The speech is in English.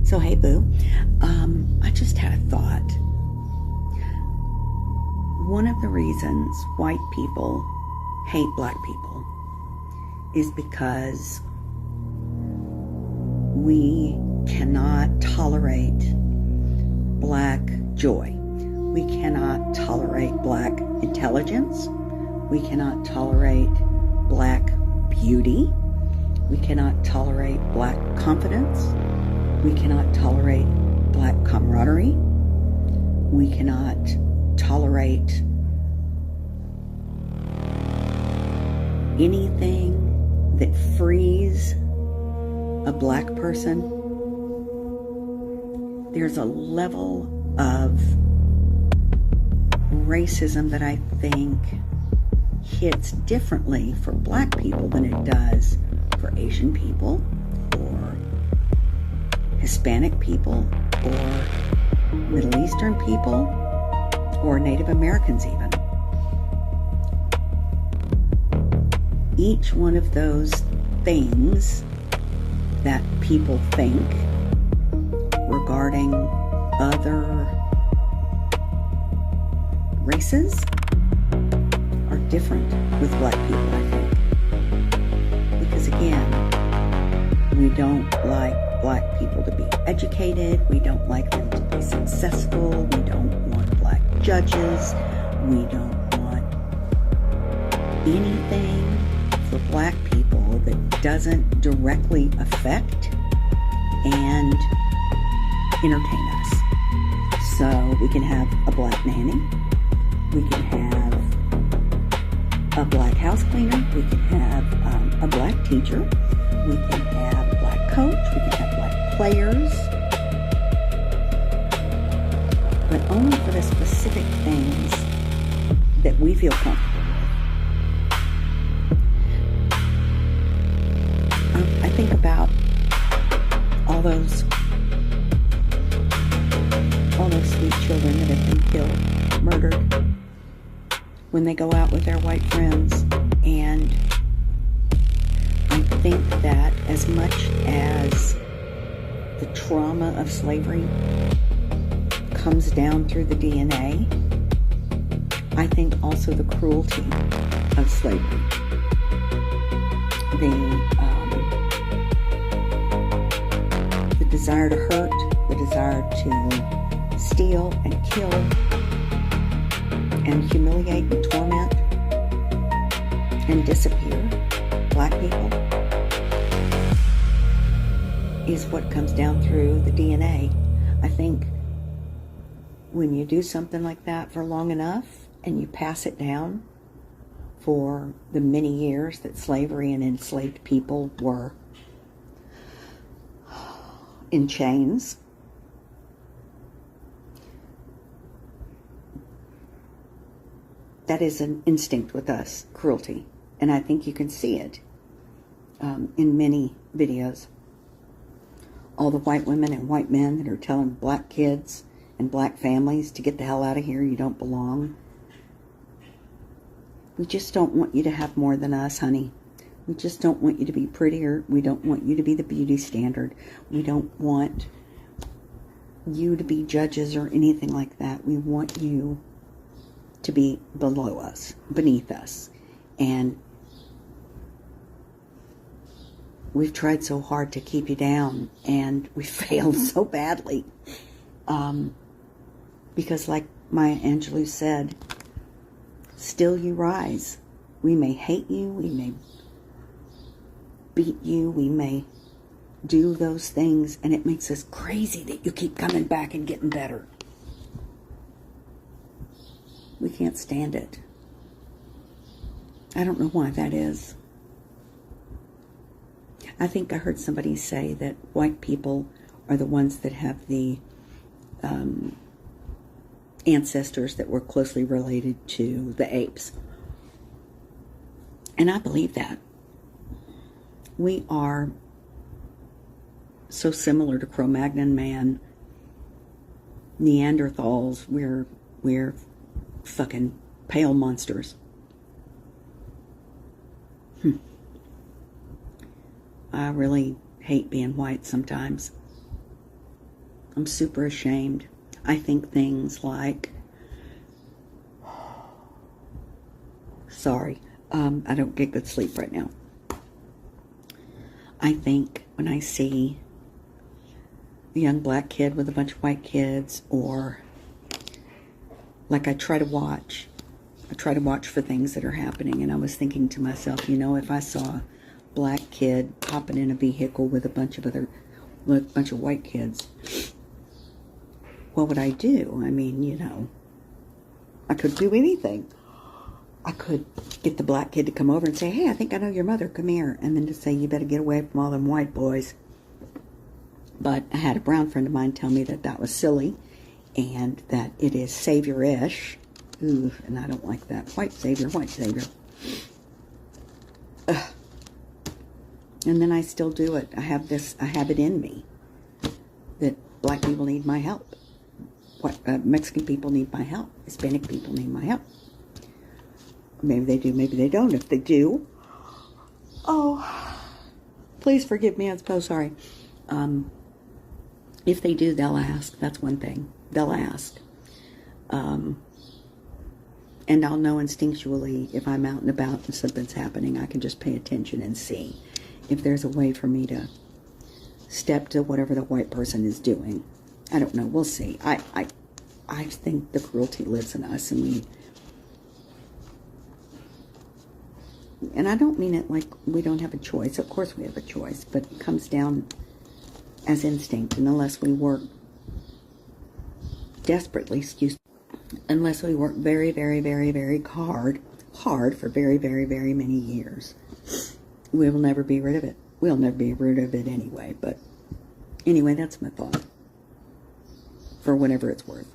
So, hey, boo. I just had a thought. One of the reasons white people hate black people is because we cannot tolerate black joy. We cannot tolerate black intelligence. We cannot tolerate black beauty. We cannot tolerate black confidence. We cannot tolerate black camaraderie. We cannot tolerate anything that frees a black person. There's a level of racism that I think hits differently for black people than it does for Asian people or Hispanic people or Middle Eastern people or Native Americans even. Each one of those things that people think regarding other races are different with black people, I think. Because again, we don't like black people to be educated. We don't like them to be successful. We don't want black judges. We don't want anything for black people that doesn't directly affect and entertain us. So we can have a black nanny. We can have a black house cleaner. We can have a black teacher. We can have a black coach. We can have black players. But only for the specific things that we feel comfortable with. I think about all those sweet children that have been killed, murdered, when they go out with their white friends. And I think that as much as the trauma of slavery comes down through the DNA, I think also the cruelty of slavery, the desire to hurt, the desire to steal and kill and humiliate and torment and disappear black people is what comes down through the DNA. I think when you do something like that for long enough and you pass it down for the many years that slavery and enslaved people were in chains, that is an instinct with us, cruelty. And I think you can see it in many videos. All the white women and white men that are telling black kids and black families to get the hell out of here, you don't belong. We just don't want you to have more than us, honey. We just don't want you to be prettier. We don't want you to be the beauty standard. We don't want you to be judges or anything like that. We want you to be below us, beneath us. And we've tried so hard to keep you down, and we failed so badly. Because like Maya Angelou said, still you rise. We may hate you, we may beat you, we may do those things, and it makes us crazy that you keep coming back and getting better. We can't stand it. I don't know why that is. I think I heard somebody say that white people are the ones that have the ancestors that were closely related to the apes. And I believe that. We are so similar to Cro-Magnon man, Neanderthals. We're fucking pale monsters. I really hate being white sometimes. I'm super ashamed. I think things like, sorry, I don't get good sleep right now. I think when I see a young black kid with a bunch of white kids, or like I try to watch for things that are happening, and I was thinking to myself, you know, if I saw a black kid hopping in a vehicle with a bunch of white kids, what would I do? I mean, you know, I could do anything. I could get the black kid to come over and say, hey, I think I know your mother, come here. And then to say, you better get away from all them white boys. But I had a brown friend of mine tell me that that was silly and that it is savior-ish. Ooh, and I don't like that. White savior, white savior. Ugh. And then I still do it. I have it in me that black people need my help. Mexican people need my help. Hispanic people need my help. Maybe they do, maybe they don't. If they do, oh, please forgive me. I'm so sorry. If they do, they'll ask. That's one thing. They'll ask. And I'll know instinctually if I'm out and about and something's happening. I can just pay attention and see if there's a way for me to step to whatever the white person is doing. I don't know. We'll see. I think the cruelty lives in us, and I don't mean it like we don't have a choice. Of course we have a choice, but it comes down as instinct. And unless we work desperately, unless we work very, very, very, very hard for very, very, very many years, we will never be rid of it. We'll never be rid of it anyway. But anyway, that's my thought, for whatever it's worth.